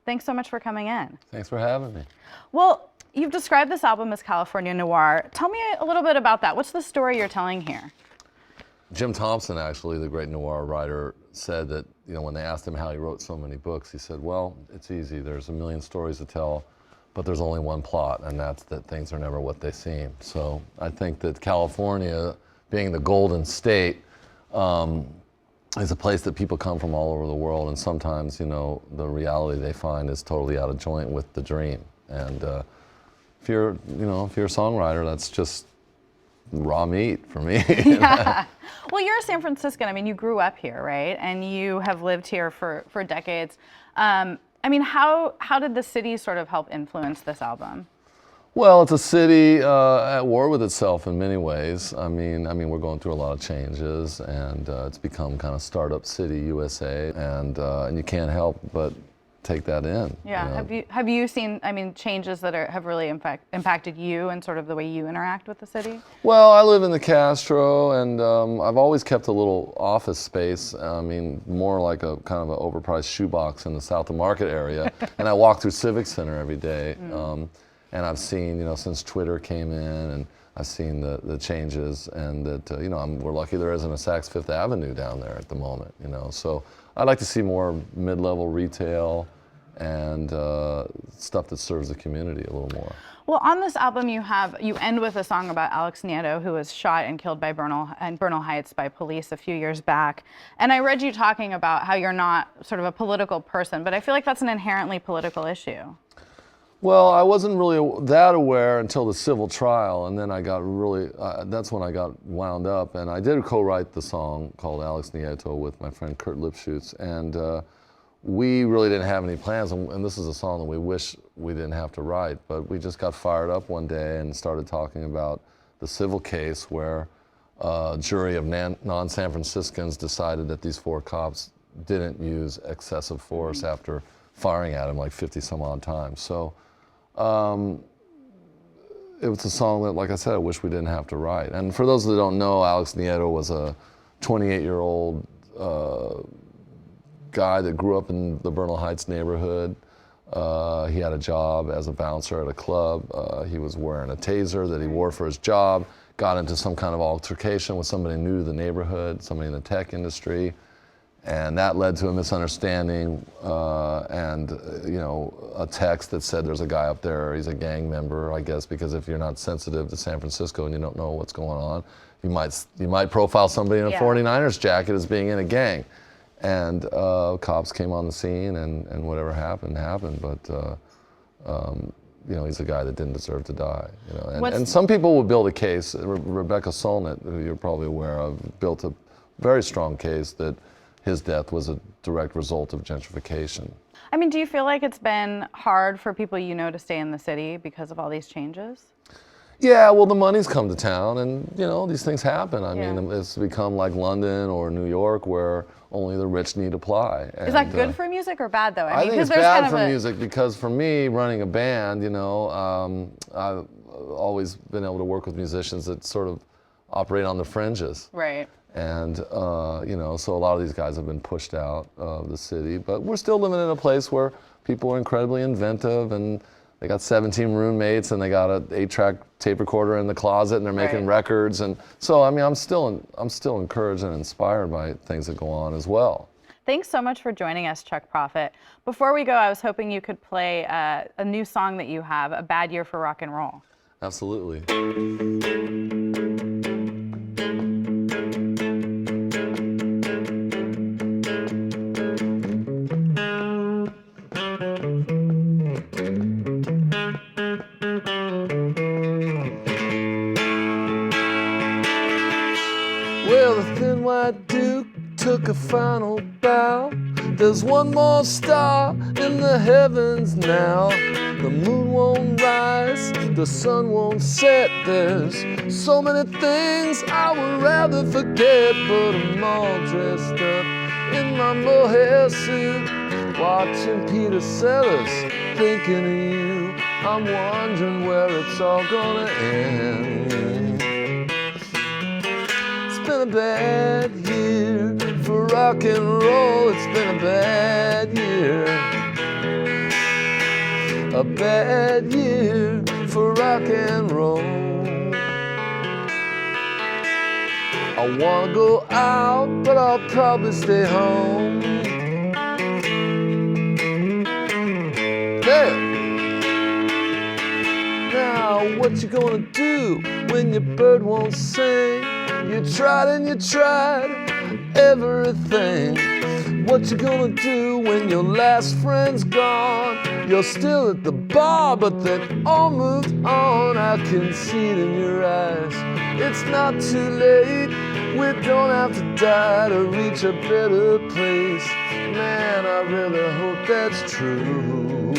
Thanks so much for coming in. Thanks for having me. Well, you've described this album as California noir. Tell me a little bit about that. What's the story you're telling here? Jim Thompson, actually, the great noir writer, said that, when they asked him how he wrote so many books, he said, well, it's easy. There's a million stories to tell, but there's only one plot, and that's that things are never what they seem. So I think that California, being the Golden State, is a place that people come from all over the world, and sometimes, the reality they find is totally out of joint with the dream. And if you're a songwriter, that's just raw meat for me. Yeah. Well, you're a San Franciscan. I mean, you grew up here, right? And you have lived here for decades. How did the city sort of help influence this album? Well, it's a city at war with itself in many ways. I mean, we're going through a lot of changes, and it's become kind of startup city USA, and you can't help but take that in. Yeah. Have you seen changes that have really impacted you and sort of the way you interact with the city? Well, I live in the Castro, and I've always kept a little office space. More like a kind of an overpriced shoebox in the South of Market area, and I walk through Civic Center every day. And I've seen, since Twitter came in, and I've seen the changes, and that, we're lucky there isn't a Saks Fifth Avenue down there at the moment, So I'd like to see more mid-level retail and stuff that serves the community a little more. Well, on this album, you end with a song about Alex Nieto, who was shot and killed in Bernal Heights by police a few years back. And I read you talking about how you're not sort of a political person, but I feel like that's an inherently political issue. Well, I wasn't really that aware until the civil trial, and then I got really, that's when I got wound up. And I did co-write the song called Alex Nieto with my friend Kurt Lipschutz, and we really didn't have any plans, and this is a song that we wish we didn't have to write, but we just got fired up one day and started talking about the civil case where a jury of non-San Franciscans decided that these 4 cops didn't use excessive force after firing at him like 50 some odd times. So it was a song that, like I said, I wish we didn't have to write. And for those that don't know, Alex Nieto was a 28-year-old guy that grew up in the Bernal Heights neighborhood. He had a job as a bouncer at a club. He was wearing a taser that he wore for his job, got into some kind of altercation with somebody new to the neighborhood, somebody in the tech industry. And that led to a misunderstanding and a text that said there's a guy up there, he's a gang member, I guess, because if you're not sensitive to San Francisco and you don't know what's going on, you might profile somebody in a 49ers jacket as being in a gang. And cops came on the scene, and whatever happened. But he's a guy that didn't deserve to die. And some people would build a case. Rebecca Solnit, who you're probably aware of, built a very strong case that his death was a direct result of gentrification. Do you feel like it's been hard for people to stay in the city because of all these changes? Yeah, well, the money's come to town, and these things happen. I mean, it's become like London or New York, where only the rich need apply. Is that good for music or bad, though? I think it's bad for music, because for me, running a band, I've always been able to work with musicians that sort of operate on the fringes. Right. And, so a lot of these guys have been pushed out of the city, but we're still living in a place where people are incredibly inventive, and they got 17 roommates, and they got an 8-track tape recorder in the closet, and they're making records. And so, I'm still encouraged and inspired by things that go on as well. Thanks so much for joining us, Chuck Prophet. Before we go, I was hoping you could play a new song that you have, A Bad Year for Rock and Roll. Absolutely. Well, the thin white duke took a final bow. There's one more star in the heavens now. The moon won't rise, the sun won't set. There's so many things I would rather forget, but I'm all dressed up in my mohair suit, watching Peter Sellers, thinking of you. I'm wondering where it's all gonna end. It's been a bad year for rock and roll. It's been a bad year. a bad year for rock and roll. I wanna go out, but I'll probably stay home. Hey! Now, what you gonna do when your bird won't sing? You tried and you tried everything. What you gonna do when your last friend's gone? You're still at the bar, but they've all moved on. I can see it in your eyes. It's not too late. We don't have to die to reach a better place. Man, I really hope that's true.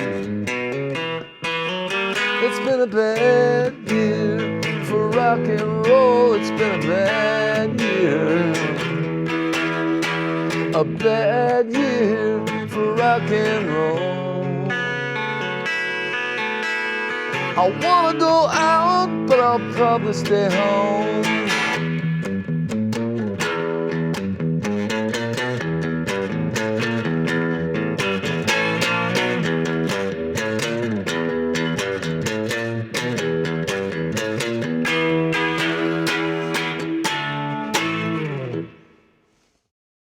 It's been a bad year for rock and roll. It's been a bad year. A bad year for rock and roll. I wanna go out, but I'll probably stay home.